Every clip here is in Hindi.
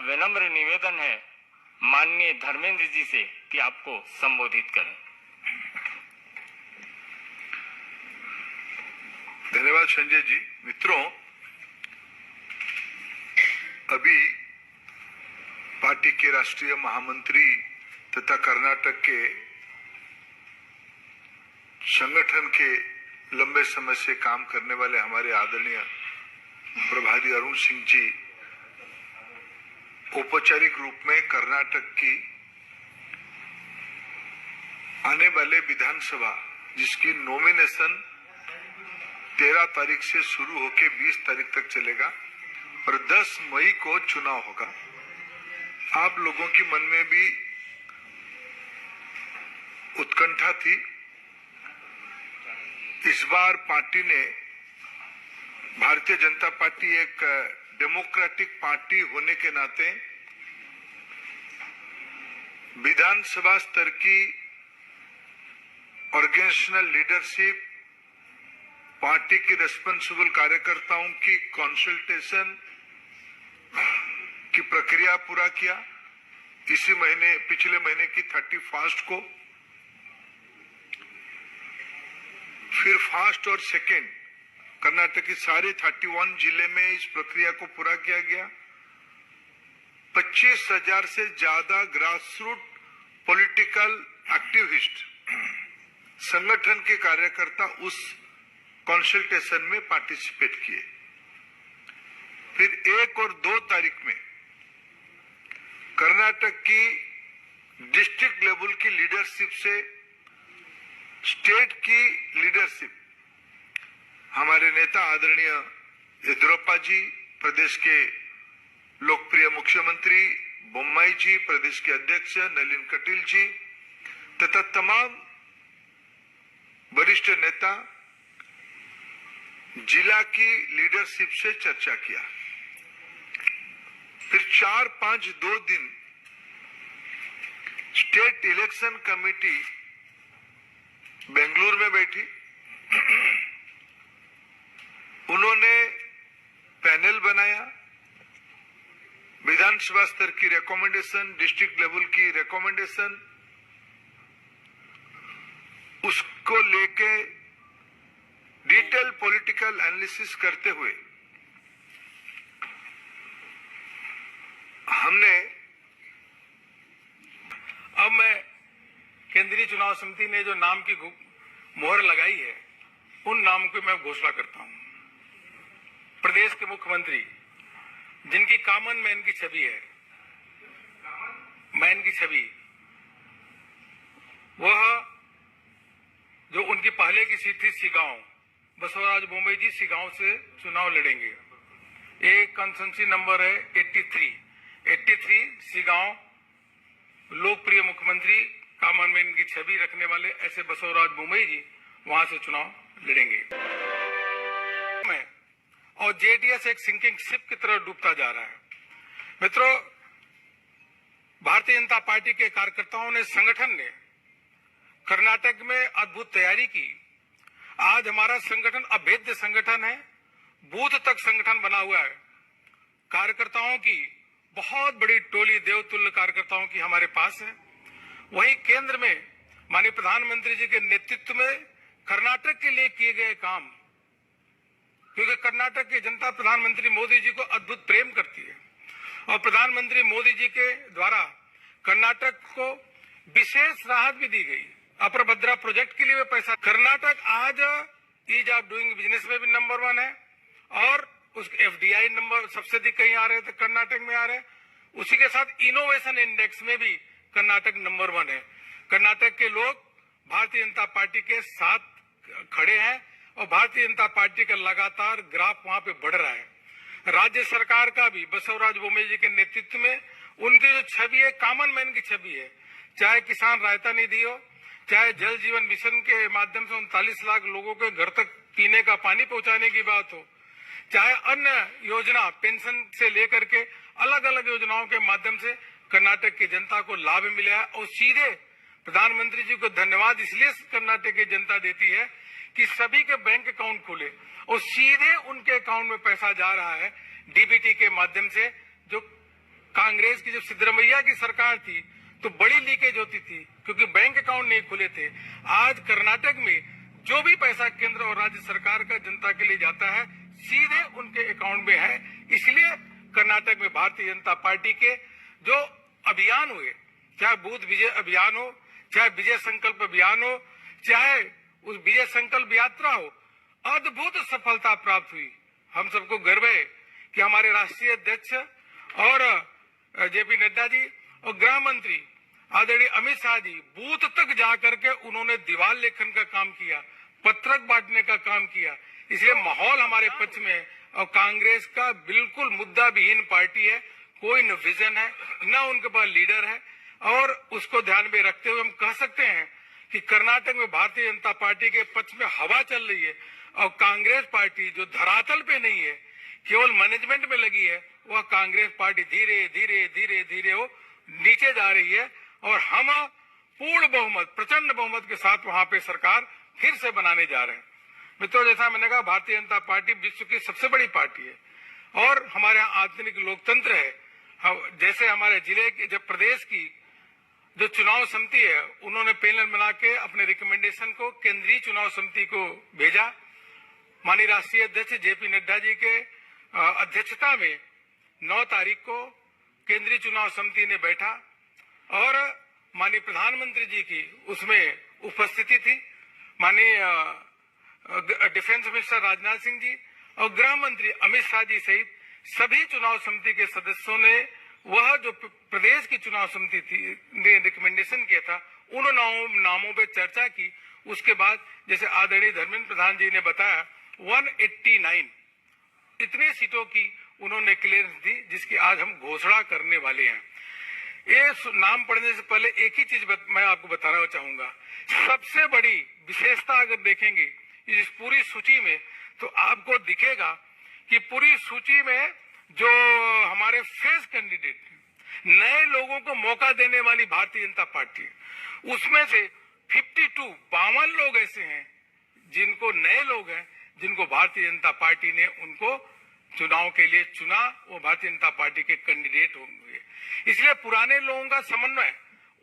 विनम्र निवेदन है माननीय धर्मेंद्र जी से कि आपको संबोधित करें। धन्यवाद संजय जी। मित्रों, अभी पार्टी के राष्ट्रीय महामंत्री तथा कर्नाटक के संगठन के लंबे समय से काम करने वाले हमारे आदरणीय प्रभारी अरुण सिंह जी औपचारिक रूप में कर्नाटक की आने वाले विधानसभा, जिसकी नॉमिनेशन 13 तारीख से शुरू होकर 20 तारीख तक चलेगा और 10 मई को चुनाव होगा। आप लोगों की मन में भी उत्कंठा थी। इस बार पार्टी ने, भारतीय जनता पार्टी एक डेमोक्रेटिक पार्टी होने के नाते विधानसभा स्तर की ऑर्गेनाइजेशनल लीडरशिप, पार्टी की रेस्पॉन्सिबल कार्यकर्ताओं की कंसल्टेशन की प्रक्रिया पूरा किया। इसी महीने, पिछले महीने की 31 को, फिर फर्स्ट और सेकेंड कर्नाटक की सारे 31 जिले में इस प्रक्रिया को पूरा किया गया। 25,000 से ज्यादा ग्रासरूट पॉलिटिकल एक्टिविस्ट, संगठन के कार्यकर्ता उस कंसल्टेशन में पार्टिसिपेट किए। फिर 1 और 2 तारीख में कर्नाटक की डिस्ट्रिक्ट लेवल की लीडरशिप से स्टेट की लीडरशिप, हमारे नेता आदरणीय येदियुरप्पा जी, प्रदेश के लोकप्रिय मुख्यमंत्री बोम्मई जी, प्रदेश के अध्यक्ष नलिन कटील जी तथा तमाम वरिष्ठ नेता जिला की लीडरशिप से चर्चा किया। फिर 4-5 2 दिन स्टेट इलेक्शन कमेटी बेंगलुरु में बैठी। उन्होंने पैनल बनाया, विधानसभा स्तर की रिकमेंडेशन, डिस्ट्रिक्ट लेवल की रिकमेंडेशन, उसको लेके डिटेल पॉलिटिकल एनालिसिस करते हुए हमने, अब मैं केंद्रीय चुनाव समिति ने जो नाम की मोहर लगाई है, उन नाम की मैं घोषणा करता हूं। प्रदेश के मुख्यमंत्री, जिनकी कॉमन मैन की छवि है, मैन की छवि, वह जो उनकी पहले की सीट थी सिगांव, बसवराज बोम्मई जी सिगांव से चुनाव लड़ेंगे। एक कंसेंसी नंबर है 83 सिगांव, लोकप्रिय मुख्यमंत्री, कॉमन मैन की छवि रखने वाले ऐसे बसवराज बोम्मई जी वहां से चुनाव लड़ेंगे। और जेडीएस एक सिंकिंग शिप की तरह डूबता जा रहा है। मित्रों, भारतीय जनता पार्टी के कार्यकर्ताओं ने, संगठन ने कर्नाटक में अद्भुत तैयारी की। आज हमारा संगठन अभेद्य संगठन है, बूथ तक संगठन बना हुआ है। कार्यकर्ताओं की बहुत बड़ी टोली, देवतुल्य कार्यकर्ताओं की हमारे पास है। वहीं केंद्र में माननीय प्रधानमंत्री जी के नेतृत्व में कर्नाटक के लिए किए गए काम, क्योंकि कर्नाटक की जनता प्रधानमंत्री मोदी जी को अद्भुत प्रेम करती है और प्रधानमंत्री मोदी जी के द्वारा कर्नाटक को विशेष राहत भी दी गई। अपर भद्रा प्रोजेक्ट के लिए पैसा, कर्नाटक आज ईज ऑफ डूइंग बिजनेस में भी नंबर 1 है और उस एफडीआई नंबर सबसे अधिक कहीं आ रहे थे, कर्नाटक में आ रहे। उसी के साथ इनोवेशन इंडेक्स में भी कर्नाटक नंबर 1 है। कर्नाटक के लोग भारतीय जनता पार्टी के साथ खड़े हैं और भारतीय जनता पार्टी का लगातार ग्राफ वहां पे बढ़ रहा है। राज्य सरकार का भी बसवराज बोम्मई जी के नेतृत्व में उनकी जो छवि है, कॉमन मैन की छवि है, चाहे किसान रायता निधि हो, चाहे जल जीवन मिशन के माध्यम से 39 लाख लोगों के घर तक पीने का पानी पहुंचाने की बात हो, चाहे अन्य योजना, पेंशन से लेकर के अलग अलग योजनाओं के माध्यम से कर्नाटक की जनता को लाभ मिला है। और सीधे प्रधानमंत्री जी को धन्यवाद इसलिए कर्नाटक की जनता देती है कि सभी के बैंक अकाउंट खुले और सीधे उनके अकाउंट में पैसा जा रहा है डीबीटी के माध्यम से, जो कांग्रेस की जब सिद्धरमैया की सरकार थी तो बड़ी लीकेज होती थी क्योंकि बैंक अकाउंट नहीं खुले थे। आज कर्नाटक में जो भी पैसा केंद्र और राज्य सरकार का जनता के लिए जाता है सीधे उनके अकाउंट में है। इसलिए कर्नाटक में भारतीय जनता पार्टी के जो अभियान हुए, चाहे बूथ विजय अभियान हो, चाहे विजय संकल्प अभियान हो, चाहे उस विजय संकल्प यात्रा हो, अद्भुत सफलता प्राप्त हुई। हम सबको गर्व है कि हमारे राष्ट्रीय अध्यक्ष और जेपी नड्डा जी और गृह मंत्री आदरणीय अमित शाह जी बूथ तक जाकर के उन्होंने दीवार लेखन का काम किया, पत्रक बांटने का काम किया। इसलिए माहौल हमारे पक्ष में है और कांग्रेस का बिल्कुल मुद्दा विहीन पार्टी है। कोई न विजन है, न उनके पास लीडर है। और उसको ध्यान में रखते हुए हम कह सकते हैं कि कर्नाटक में भारतीय जनता पार्टी के पक्ष में हवा चल रही है और कांग्रेस पार्टी जो धरातल पे नहीं है, केवल मैनेजमेंट में लगी है, वह कांग्रेस पार्टी धीरे धीरे धीरे धीरे वो नीचे जा रही है। और हम पूर्ण बहुमत, प्रचंड बहुमत के साथ वहां पे सरकार फिर से बनाने जा रहे हैं। मित्रों, जैसा मैंने कहा, भारतीय जनता पार्टी विश्व की सबसे बड़ी पार्टी है और हमारे यहाँ आधुनिक लोकतंत्र है। जैसे हमारे जिले के, जब प्रदेश की जो चुनाव समिति है, उन्होंने पैनल बना के अपने रिकमेंडेशन को केंद्रीय चुनाव समिति को भेजा। माननीय राष्ट्रीय अध्यक्ष जेपी नड्डा जी के अध्यक्षता में 9 तारीख को केंद्रीय चुनाव समिति ने बैठा और माननीय प्रधानमंत्री जी की उसमें उपस्थिति थी। माननीय डिफेंस मिनिस्टर राजनाथ सिंह जी और गृह मंत्री अमित शाह जी सहित सभी चुनाव समिति के सदस्यों ने वह जो प्रदेश की चुनाव समिति थी ने रिकमेंडेशन किया था, उन नामों पे चर्चा की। उसके बाद जैसे आदरणीय धर्मेंद्र प्रधान जी ने बताया, 189 इतने सीटों की उन्होंने क्लियरेंस दी, जिसकी आज हम घोषणा करने वाले हैं। ये नाम पढ़ने से पहले एक ही चीज मैं आपको बताना चाहूंगा। सबसे बड़ी विशेषता अगर देखेंगे इस पूरी सूची में, तो आपको दिखेगा कि पूरी सूची में जो हमारे फ्रेश कैंडिडेट, नए लोगों को मौका देने वाली भारतीय जनता पार्टी, उसमें से 52 लोग ऐसे हैं जिनको, नए लोग हैं जिनको भारतीय जनता पार्टी ने उनको चुनाव के लिए चुना, वो भारतीय जनता पार्टी के कैंडिडेट होंगे। इसलिए पुराने लोगों का समन्वय,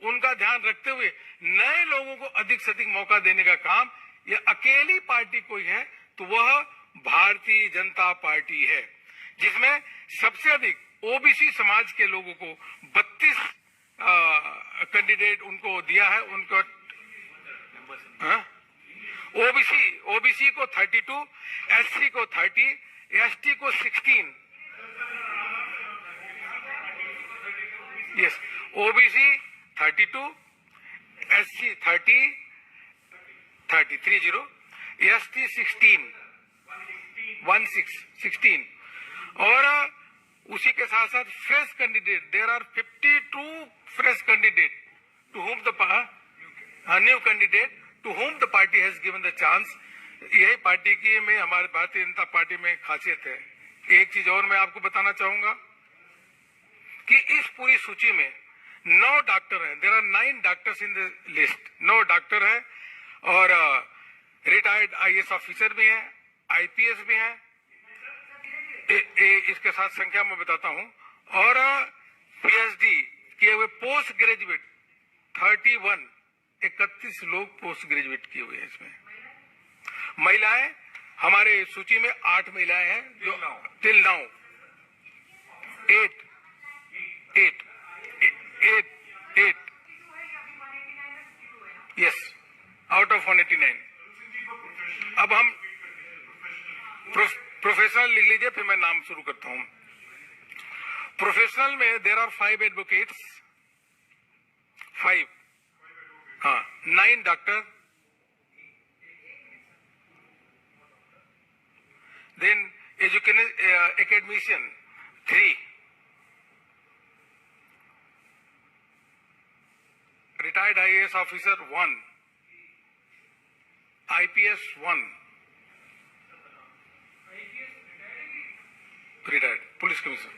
उनका ध्यान रखते हुए नए लोगों को अधिक से अधिक मौका देने का काम ये अकेली पार्टी कोई है तो वह भारतीय जनता पार्टी है, जिसमें सबसे अधिक ओबीसी समाज के लोगों को 32 कैंडिडेट उनको दिया है। उनको ओबीसी को 32, एससी को 30, एसटी को 16। यस, ओबीसी 32, एससी 30, एसटी 16 और उसी के साथ साथ fresh candidate, there are 52 fresh candidate to whom the new candidate to whom the party has given the chance। यही पार्टी की में, हमारे भारतीय जनता पार्टी में खासियत है। एक चीज और मैं आपको बताना चाहूंगा कि इस पूरी सूची में 9 डॉक्टर हैं। There are 9 doctors in the list. 9 doctor हैं और रिटायर्ड आईएएस ऑफिसर भी हैं, आईपीएस भी हैं। इसके साथ संख्या मैं बताता हूं। और पीएचडी किए हुए पोस्ट ग्रेजुएट 31 लोग पोस्ट ग्रेजुएट किए हुए हैं। इसमें महिलाएं, हमारे सूची में 8 महिलाएं हैं जो till now 8 yes out of 189। अब हम प्रोफेशनल लिख लीजिए, फिर मैं नाम शुरू करता हूं। प्रोफेशनल में there are 5 advocates, 9 doctor, then academician 3, retired IAS officer 1, IPS 1, retired police commissioner,